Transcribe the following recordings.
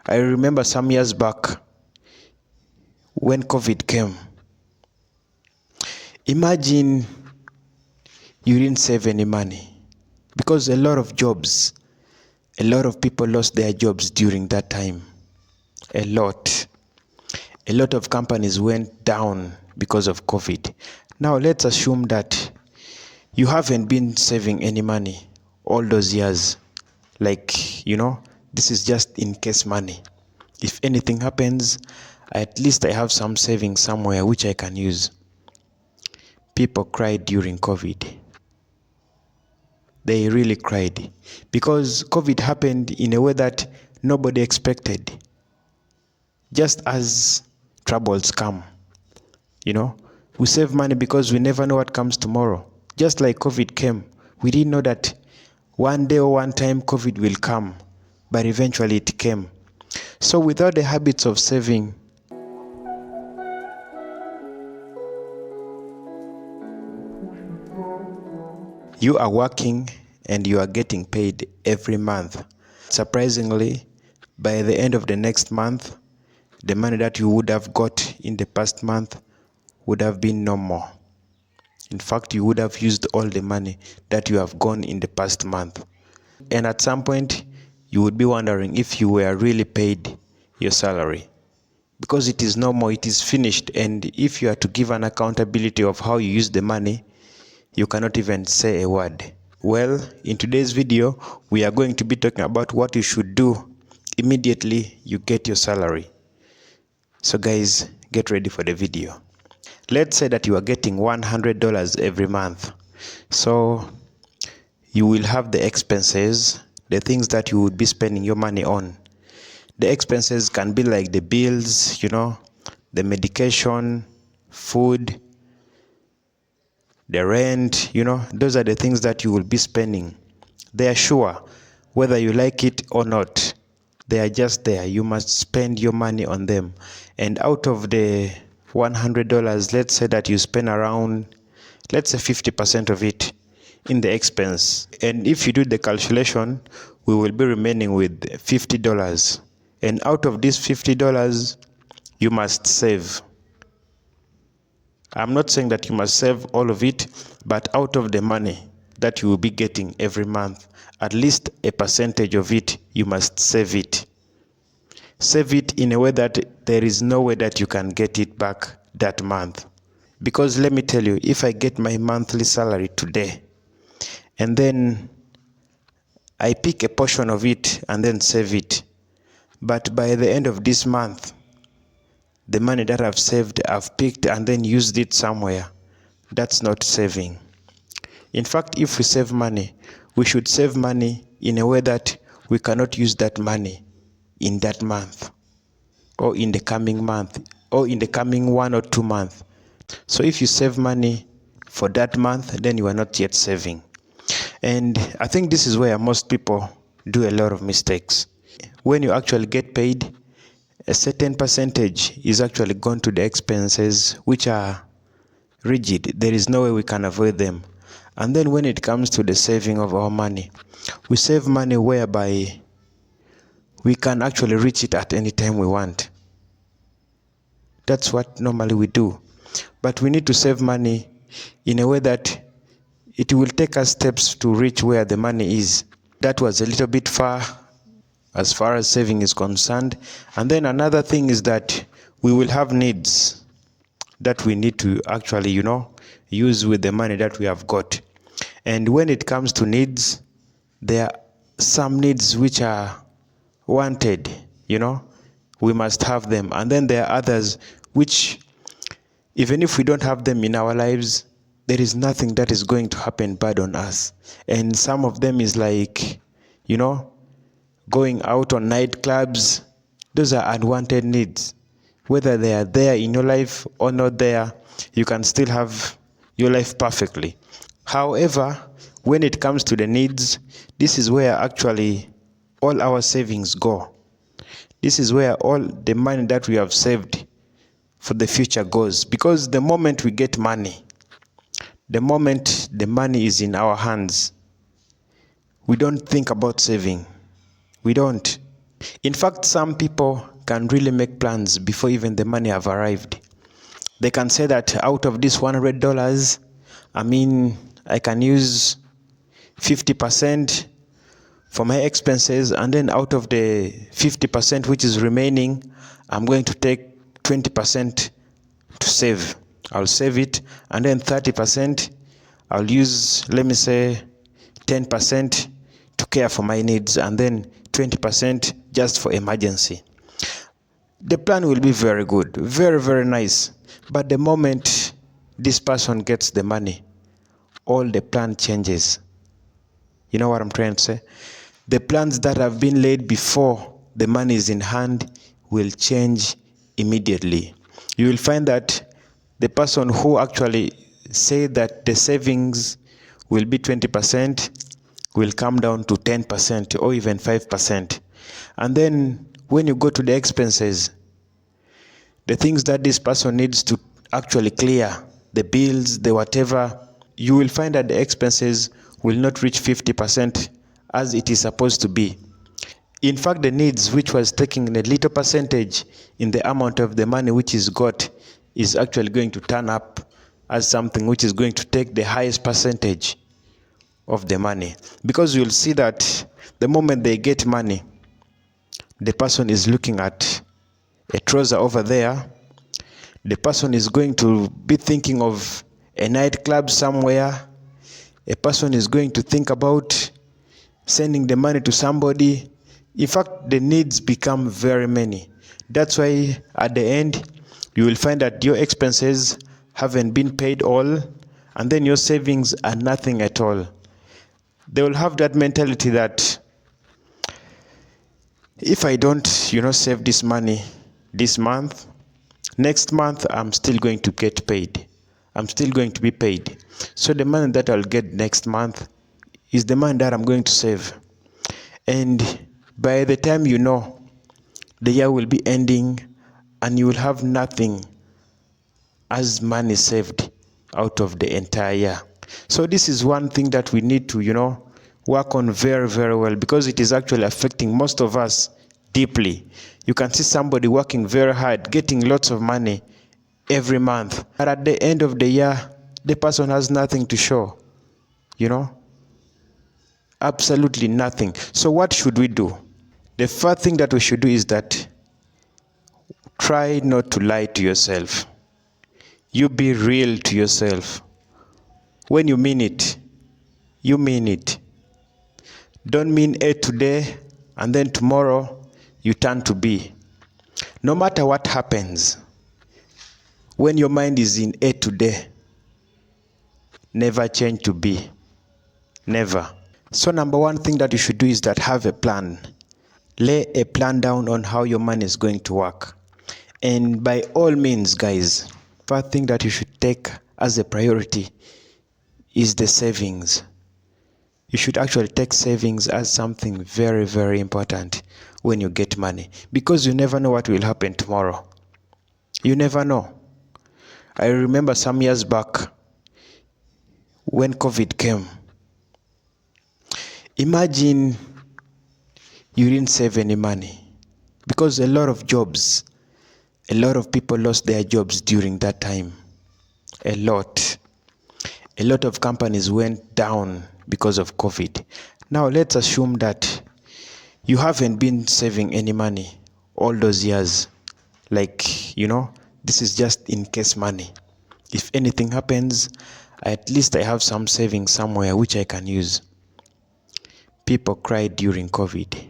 I remember some years back when COVID came. Imagine you didn't save any money, because a lot of people lost their jobs during that time. A lot of companies went down because of COVID. Now let's assume that you haven't been saving any money all those years. This is just in case money. If anything happens, at least I have some savings somewhere which I can use. People cried during COVID. They really cried because COVID happened in a way that nobody expected. Just as troubles come, we save money because we never know what comes tomorrow. Just like COVID came, we didn't know that one day or one time COVID will come, but eventually it came. So without the habits of saving, you are working and you are getting paid every month. Surprisingly, by the end of the next month, the money that you would have got in the past month would have been no more. In fact, you would have used all the money that you have gone in the past month. And at some point, you would be wondering if you were really paid your salary. Because it is no more, it is finished. And if you are to give an accountability of how you use the money, you cannot even say a word. Well, in today's video, we are going to be talking about what you should do immediately you get your salary. So guys, get ready for the video. Let's say that you are getting $100 every month. So you will have the expenses, the things that you would be spending your money on. The expenses can be like the bills, the medication, food, the rent, those are the things that you will be spending. They are sure, whether you like it or not. They are just there. You must spend your money on them. And out of the $100, let's say that you spend around, let's say 50% of it in the expense. And if you do the calculation, we will be remaining with $50. And out of this $50, you must save. I'm not saying that you must save all of it, but out of the money that you will be getting every month, at least a percentage of it, you must save it. Save it in a way that there is no way that you can get it back that month. Because let me tell you, if I get my monthly salary today, and then I pick a portion of it and then save it, but by the end of this month, the money that I've saved, I've picked and then used it somewhere, that's not saving. In fact, if we save money, we should save money in a way that we cannot use that money in that month, or in the coming month, or in the coming 1 or 2 months. So if you save money for that month, then you are not yet saving. And I think this is where most people do a lot of mistakes. When you actually get paid, a certain percentage is actually gone to the expenses, which are rigid. There is no way we can avoid them. And then when it comes to the saving of our money, we save money whereby we can actually reach it at any time we want. That's what normally we do. But we need to save money in a way that it will take us steps to reach where the money is. That was a little bit far as far as saving is concerned. And then another thing is that we will have needs that we need to actually, use with the money that we have got. And when it comes to needs, there are some needs which are wanted, we must have them. And then there are others which, even if we don't have them in our lives, there is nothing that is going to happen bad on us. And some of them is like, going out on nightclubs. Those are unwanted needs. Whether they are there in your life or not there, you can still have your life perfectly. However, when it comes to the needs, this is where actually all our savings go. This is where all the money that we have saved for the future goes. Because the moment we get money, the moment the money is in our hands, we don't think about saving. We don't. In fact, some people can really make plans before even the money have arrived. They can say that out of this $100, I can use 50% for my expenses, and then out of the 50% which is remaining, I'm going to take 20% to save. I'll save it, and then 30% I'll use, let me say 10% to care for my needs, and then 20% just for emergency. The plan will be very good, very, very nice. But the moment this person gets the money, all the plan changes. You know what I'm trying to say? The plans that have been laid before the money is in hand will change immediately. You will find that the person who actually said that the savings will be 20% will come down to 10% or even 5%. And then when you go to the expenses, the things that this person needs to actually clear, the bills, the whatever, you will find that the expenses will not reach 50% as it is supposed to be. In fact, the needs, which was taking a little percentage in the amount of the money which is got, is actually going to turn up as something which is going to take the highest percentage of the money. Because you'll see that the moment they get money, the person is looking at a trouser over there. The person is going to be thinking of a nightclub somewhere. A person is going to think about sending the money to somebody. In fact, the needs become very many. That's why at the end, you will find that your expenses haven't been paid all, and then your savings are nothing at all. They will have that mentality that if I don't, save this money this month, next month I'm still going to get paid. I'm still going to be paid. So the money that I'll get next month is the money that I'm going to save. And by the time the year will be ending and you will have nothing as money saved out of the entire year. So this is one thing that we need to, work on very, very well, because it is actually affecting most of us deeply. You can see somebody working very hard, getting lots of money every month, but at the end of the year, the person has nothing to show, absolutely nothing. So what should we do? The first thing that we should do is that try not to lie to yourself. You be real to yourself. When you mean it, you mean it. Don't mean A today and then tomorrow you turn to B. No matter what happens, when your mind is in A today, never change to B. Never. So number one thing that you should do is that have a plan. Lay a plan down on how your money is going to work. And by all means, guys, first thing that you should take as a priority is the savings. You should actually take savings as something very, very important when you get money, because you never know what will happen tomorrow. You never know. I remember some years back when COVID came. Imagine you didn't save any money, because a lot of people lost their jobs during that time. A lot of companies went down because of COVID. Now let's assume that you haven't been saving any money all those years. This is just in case money. If anything happens, at least I have some savings somewhere which I can use. People cried during COVID.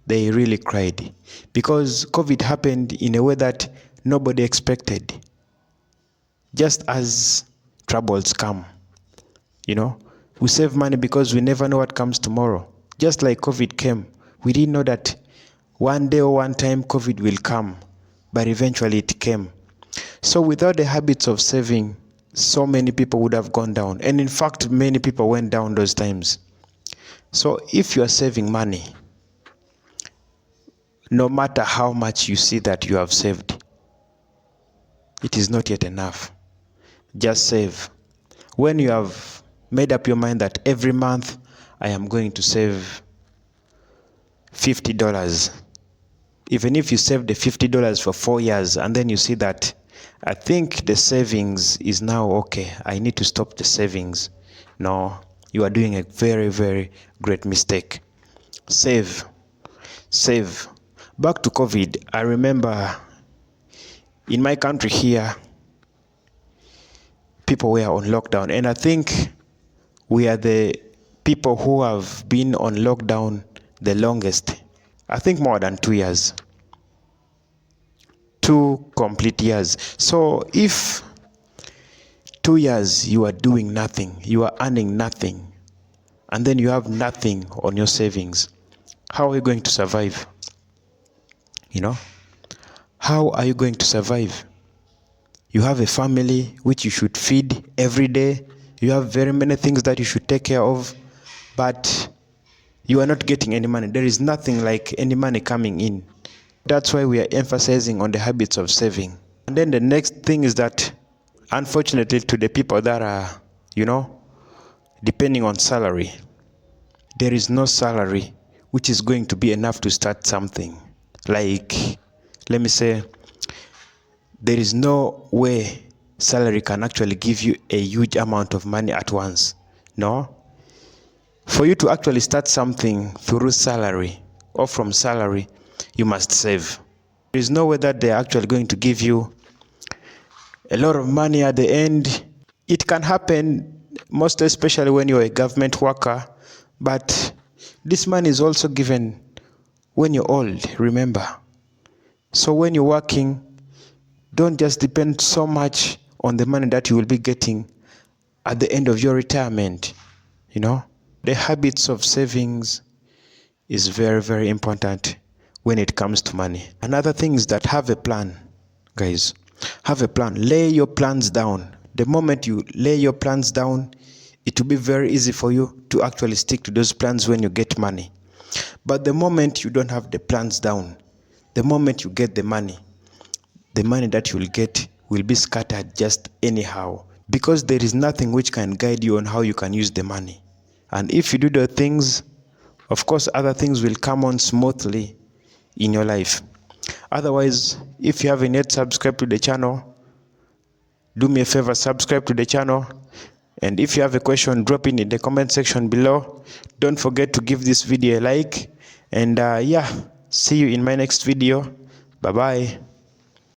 They really cried, because COVID happened in a way that nobody expected. Just as troubles come, we save money because we never know what comes tomorrow. Just like COVID came, we didn't know that one day or one time COVID will come, but eventually it came. So without the habits of saving, so many people would have gone down. And in fact, many people went down those times. So if you are saving money, no matter how much you see that you have saved, it is not yet enough. Just save. When you have made up your mind that every month I am going to save $50. Even if you save the $50 for 4 years and then you see that I think the savings is now okay, I need to stop the savings. No, you are doing a very, very great mistake. Save. Back to COVID, I remember in my country here, people were on lockdown, and I think we are the people who have been on lockdown the longest. I think more than 2 years. 2 complete years. So if 2 years you are doing nothing, you are earning nothing, and then you have nothing on your savings, how are you going to survive? How are you going to survive? You have a family which you should feed every day. You have very many things that you should take care of, but you are not getting any money. There is nothing like any money coming in. That's why we are emphasizing on the habits of saving. And then the next thing is that, unfortunately, to the people that are, depending on salary, there is no salary which is going to be enough to start something. Like, let me say, there is no way salary can actually give you a huge amount of money at once. No. For you to actually start something through salary or from salary, you must save. There is no way that they are actually going to give you a lot of money at the end. It can happen, most especially when you're a government worker, but this money is also given when you're old, remember. So when you're working, don't just depend so much on the money that you will be getting at the end of your retirement. The habits of savings is very, very important when it comes to money. Another thing is that have a plan, guys. Have a plan. Lay your plans down. The moment you lay your plans down, it will be very easy for you to actually stick to those plans when you get money. But the moment you don't have the plans down, the moment you get the money that you will get will be scattered just anyhow, because there is nothing which can guide you on how you can use the money. And if you do the things, of course, other things will come on smoothly in your life. Otherwise, if you haven't yet subscribed to the channel, do me a favor, subscribe to the channel. And if you have a question, drop it in the comment section below. Don't forget to give this video a like. And see you in my next video. Bye bye.